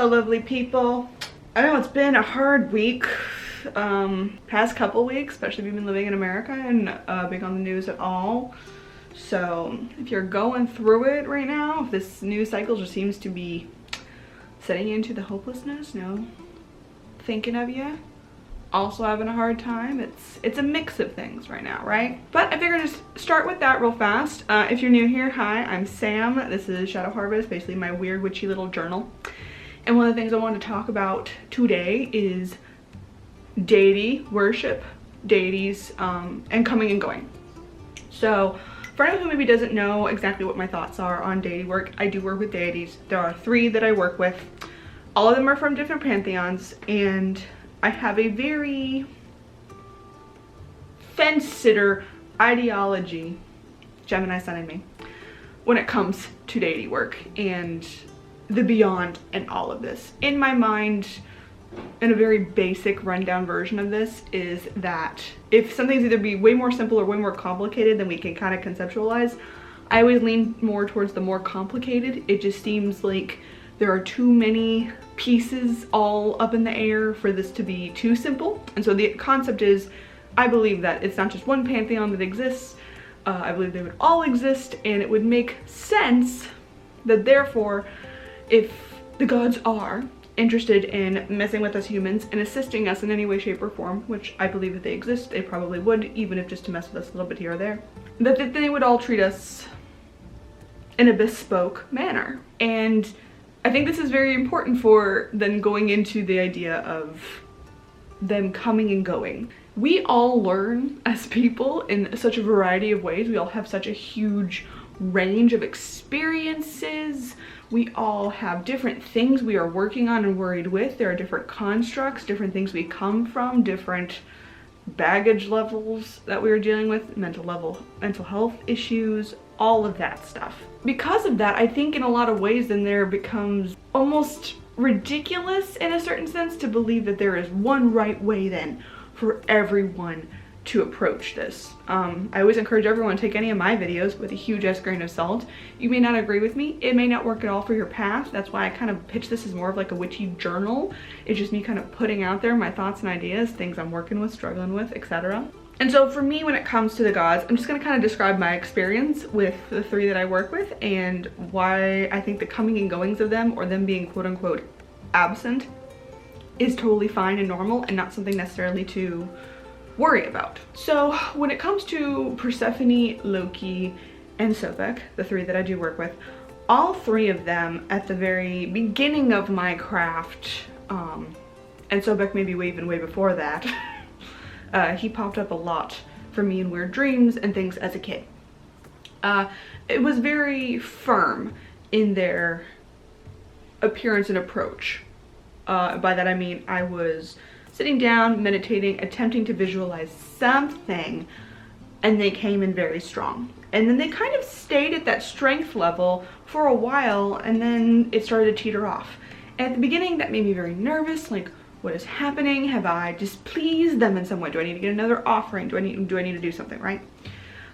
Hello lovely people. I know it's been a hard week, past couple weeks, especially if you've been living in America and being on the news at all. So if you're going through it right now, if this news cycle just seems to be setting you into the hopelessness, thinking of you, also having a hard time, it's a mix of things right now, right? But I figured just start with that real fast. If you're new here, hi, I'm Sam. This is Shadow Harvest, basically my weird witchy little journal. And one of the things I wanted to talk about today is deity worship, deities, and coming and going. So for anyone who maybe doesn't know exactly what my thoughts are on deity work, I do work with deities. There are 3 that I work with. All of them are from different pantheons, and I have a very fence-sitter ideology, Gemini sun in me, when it comes to deity work and the beyond and all of this. In my mind, in a very basic rundown version of this, is that if something's either be way more simple or way more complicated than we can kind of conceptualize, I always lean more towards the more complicated. It just seems like there are too many pieces all up in the air for this to be too simple. And so the concept is, I believe that it's not just one pantheon that exists. I believe they would all exist, and it would make sense that therefore, if the gods are interested in messing with us humans and assisting us in any way, shape, or form, which I believe that they exist, they probably would, even if just to mess with us a little bit here or there, that they would all treat us in a bespoke manner. And I think this is very important for then going into the idea of them coming and going. We all learn as people in such a variety of ways. We all have such a huge range of experiences. We all have different things we are working on and worried with. There are different constructs, different things we come from, different baggage levels that we are dealing with, mental health issues, all of that stuff. Because of that, I think in a lot of ways then there becomes almost ridiculous in a certain sense to believe that there is one right way then for everyone to approach this. I always encourage everyone to take any of my videos with a huge ass grain of salt. You may not agree with me. It may not work at all for your path. That's why I kind of pitch this as more of like a witchy journal. It's just me kind of putting out there my thoughts and ideas, things I'm working with, struggling with, etc. And so for me, when it comes to the gods, I'm just gonna kind of describe my experience with the 3 that I work with and why I think the coming and goings of them, or them being quote unquote absent, is totally fine and normal and not something necessarily to worry about. So when it comes to Persephone, Loki, and Sobek, the 3 that I do work with, all 3 of them at the very beginning of my craft, and Sobek maybe even way before that, he popped up a lot for me in weird dreams and things as a kid. It was very firm in their appearance and approach. By that I mean I was sitting down, meditating, attempting to visualize something, and they came in very strong. And then they kind of stayed at that strength level for a while, and then it started to teeter off. And at the beginning, that made me very nervous, like, what is happening? Have I displeased them in some way? Do I need to get another offering? Do I need to do something, right?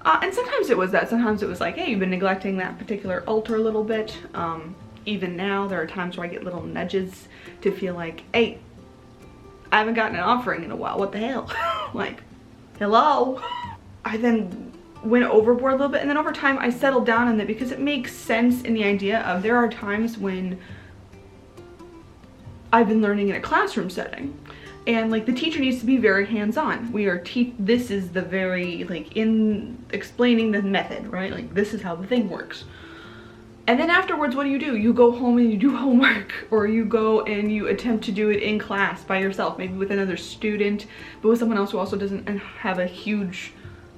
And sometimes it was that. Sometimes it was like, hey, you've been neglecting that particular altar a little bit. Even now, there are times where I get little nudges to feel like, hey, I haven't gotten an offering in a while. What the hell? Like, hello? I then went overboard a little bit, and then over time I settled down on it because it makes sense in the idea of there are times when I've been learning in a classroom setting, and like the teacher needs to be very hands-on. This is the very, like, in explaining the method, right? Like, this is how the thing works. And then afterwards, what do? You go home and you do homework, or you go and you attempt to do it in class by yourself, maybe with another student, but with someone else who also doesn't have a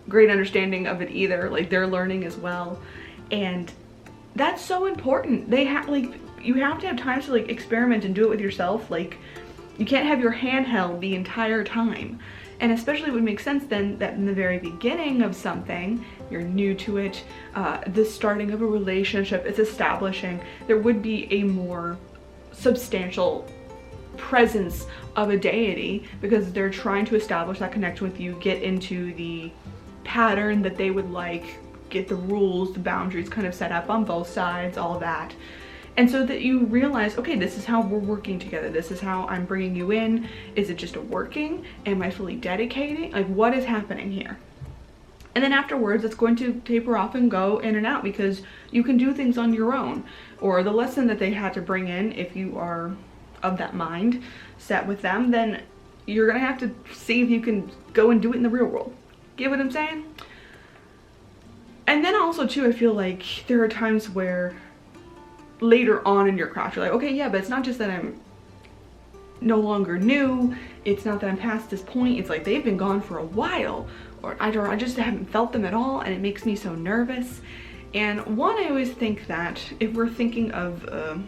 great understanding of it either. Like, they're learning as well. And that's so important. You have to have time to like experiment and do it with yourself. Like, you can't have your hand held the entire time. And especially it would make sense then that in the very beginning of something, you're new to it, the starting of a relationship, it's establishing, there would be a more substantial presence of a deity because they're trying to establish that connection with you, get into the pattern that they would like, get the rules, the boundaries kind of set up on both sides, all of that. And so that you realize, okay, this is how we're working together. This is how I'm bringing you in. Is it just a working? Am I fully dedicating? Like, what is happening here? And then afterwards, it's going to taper off and go in and out because you can do things on your own. Or the lesson that they had to bring in, if you are of that mind set with them, then you're gonna have to see if you can go and do it in the real world. Get what I'm saying? And then also too, I feel like there are times where later on in your craft, you're like, okay, yeah, but it's not just that I'm no longer new. It's not that I'm past this point. It's like they've been gone for a while, or I just haven't felt them at all, and it makes me so nervous. And one, I always think that if we're thinking of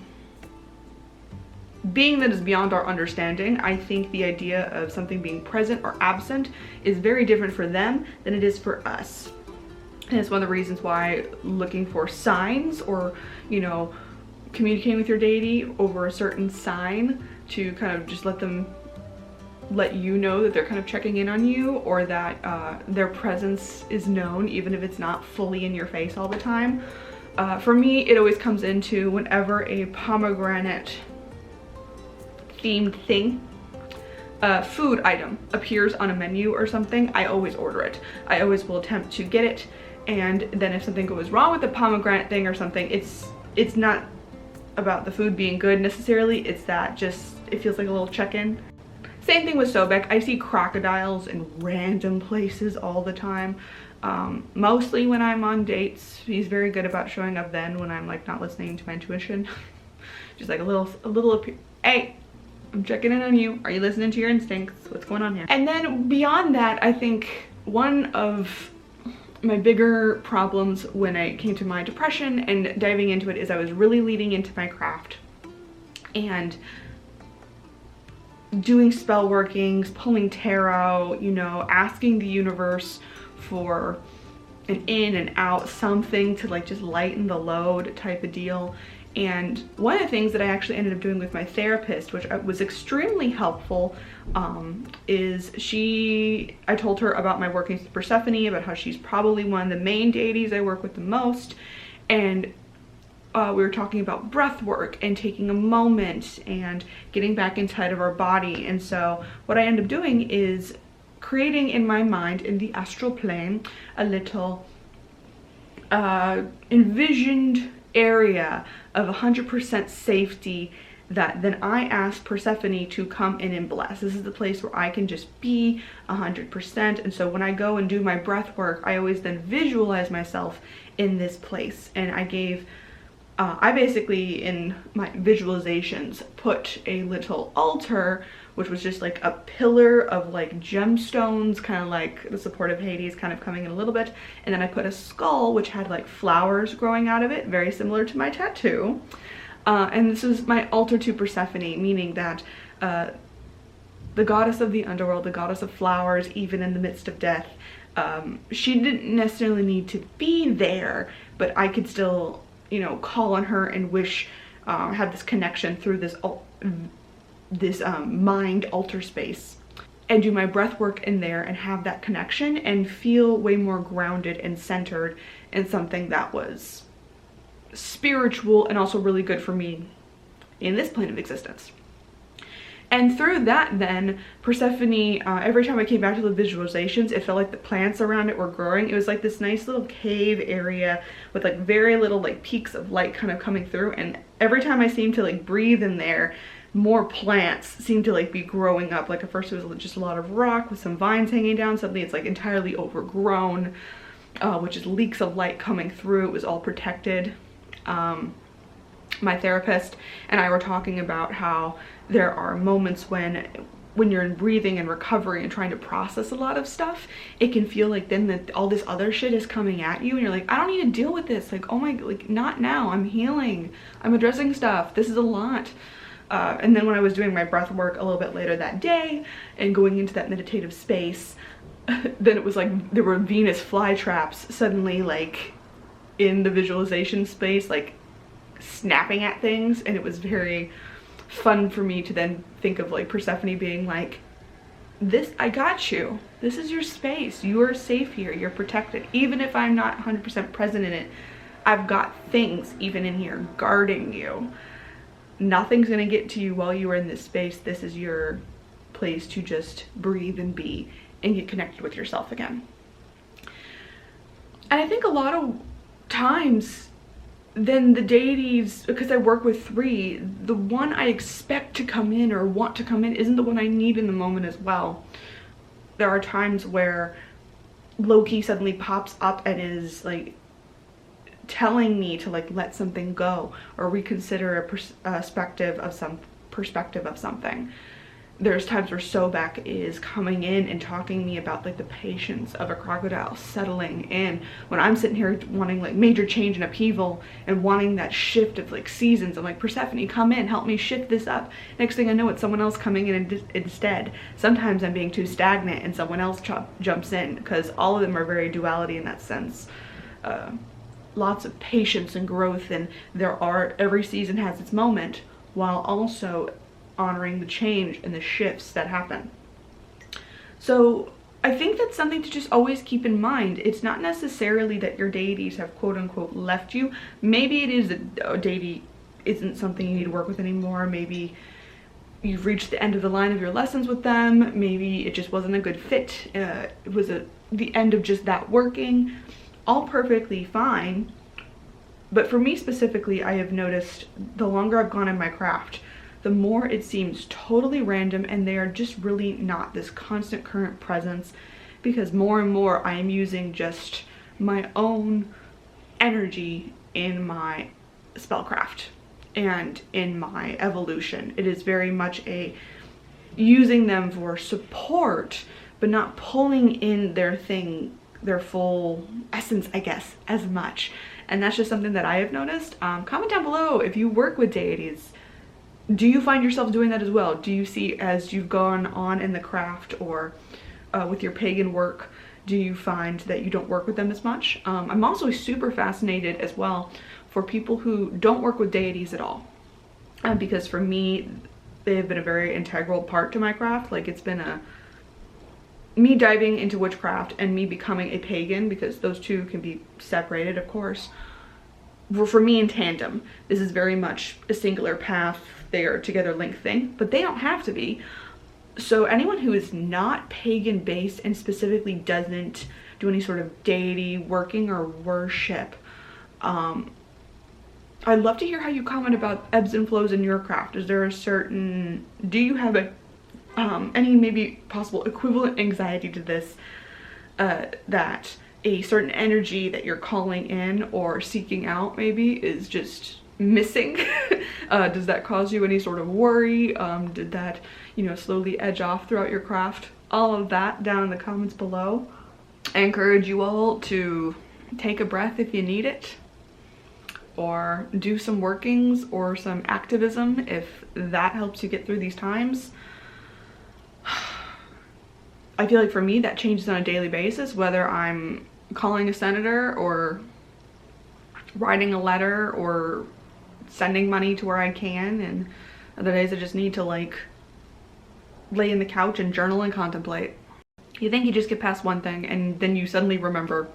being that is beyond our understanding, I think the idea of something being present or absent is very different for them than it is for us. And it's one of the reasons why looking for signs, or, you know, communicating with your deity over a certain sign to kind of just let you know that they're kind of checking in on you, or that their presence is known, even if it's not fully in your face all the time. For me, it always comes into whenever a pomegranate themed thing, food item appears on a menu or something, I always order it. I always will attempt to get it. And then if something goes wrong with the pomegranate thing or something, it's not about the food being good necessarily, it's that just, it feels like a little check-in. Same thing with Sobek. I see crocodiles in random places all the time. Mostly when I'm on dates. He's very good about showing up then when I'm like not listening to my intuition. Just like a little, hey, I'm checking in on you. Are you listening to your instincts? What's going on here? And then beyond that, I think one of my bigger problems when I came to my depression and diving into it is I was really leading into my craft and doing spell workings, pulling tarot, you know, asking the universe for an in and out, something to like just lighten the load type of deal. And one of the things that I actually ended up doing with my therapist, which was extremely helpful, is I told her about my workings with Persephone, about how she's probably one of the main deities I work with the most. And we were talking about breath work and taking a moment and getting back inside of our body. And so what I end up doing is creating in my mind, in the astral plane, a little envisioned area of 100% safety that then I ask Persephone to come in and bless. This is the place where I can just be 100%. And so when I go and do my breath work, I always then visualize myself in this place. And I basically, in my visualizations, put a little altar, which was just like a pillar of like gemstones, kind of like the support of Hades kind of coming in a little bit. And then I put a skull, which had like flowers growing out of it, very similar to my tattoo. And this is my altar to Persephone, meaning that the goddess of the underworld, the goddess of flowers, even in the midst of death, she didn't necessarily need to be there, but I could still, you know, call on her and wish, have this connection through this mind altar space, and do my breath work in there and have that connection and feel way more grounded and centered in something that was spiritual and also really good for me in this plane of existence. And through that then, Persephone, every time I came back to the visualizations, it felt like the plants around it were growing. It was like this nice little cave area with like very little like peaks of light kind of coming through. And every time I seemed to like breathe in there, more plants seemed to like be growing up. Like at first it was just a lot of rock with some vines hanging down. Suddenly it's like entirely overgrown, which is leaks of light coming through. It was all protected. My therapist and I were talking about how there are moments when you're in breathing and recovery and trying to process a lot of stuff, it can feel like then that all this other shit is coming at you and you're like, I don't need to deal with this. Like, oh my, like not now, I'm healing, I'm addressing stuff, this is a lot. And then when I was doing my breath work a little bit later that day and going into that meditative space, then it was like there were Venus flytraps suddenly like in the visualization space, like snapping at things, and it was very fun for me to then think of like Persephone being like, this, I got you, this is your space, you are safe here, you're protected, even if I'm not 100% present in it. I've got things even in here guarding you. Nothing's gonna get to you while you are in this space. This is your place to just breathe and be and get connected with yourself again. And I think a lot of times then the deities, because I work with 3, the one I expect to come in or want to come in isn't the one I need in the moment as well. There are times where Loki suddenly pops up and is like telling me to like let something go or reconsider a perspective of something. There's times where Sobek is coming in and talking to me about like the patience of a crocodile settling in when I'm sitting here wanting like major change and upheaval and wanting that shift of like seasons. I'm like, Persephone, come in, help me shift this up. Next thing I know, it's someone else coming in instead. Sometimes I'm being too stagnant and someone else jumps in, because all of them are very duality in that sense. Lots of patience and growth, and every season has its moment, while also honoring the change and the shifts that happen. So I think that's something to just always keep in mind. It's not necessarily that your deities have quote unquote left you. Maybe it is that a deity isn't something you need to work with anymore. Maybe you've reached the end of the line of your lessons with them. Maybe it just wasn't a good fit. It was the end of just that working. All perfectly fine. But for me specifically, I have noticed the longer I've gone in my craft, the more it seems totally random, and they are just really not this constant current presence, because more and more I am using just my own energy in my spellcraft and in my evolution. It is very much using them for support, but not pulling in their full essence, I guess, as much. And that's just something that I have noticed. Comment down below if you work with deities. Do you find yourself doing that as well? Do you see, as you've gone on in the craft or with your pagan work, do you find that you don't work with them as much? I'm also super fascinated as well for people who don't work with deities at all. Because for me, they have been a very integral part to my craft. Like, it's been me diving into witchcraft and me becoming a pagan, because those two can be separated, of course. For me, in tandem, this is very much a singular path. They are together linked thing, but they don't have to be. So anyone who is not pagan based and specifically doesn't do any sort of deity working or worship, I'd love to hear how you comment about ebbs and flows in your craft. Is there a certain, do you have any maybe possible equivalent anxiety to this, that a certain energy that you're calling in or seeking out maybe is just missing? Does that cause you any sort of worry? Did that, slowly edge off throughout your craft? All of that down in the comments below. I encourage you all to take a breath if you need it, or do some workings or some activism if that helps you get through these times. I feel like for me that changes on a daily basis, whether I'm calling a senator or writing a letter or sending money to where I can, and other days I just need to like lay in the couch and journal and contemplate. You think you just get past one thing and then you suddenly remember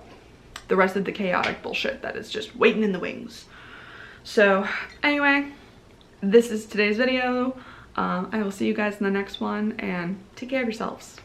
the rest of the chaotic bullshit that is just waiting in the wings. So anyway, this is today's video. I will see you guys in the next one, and take care of yourselves.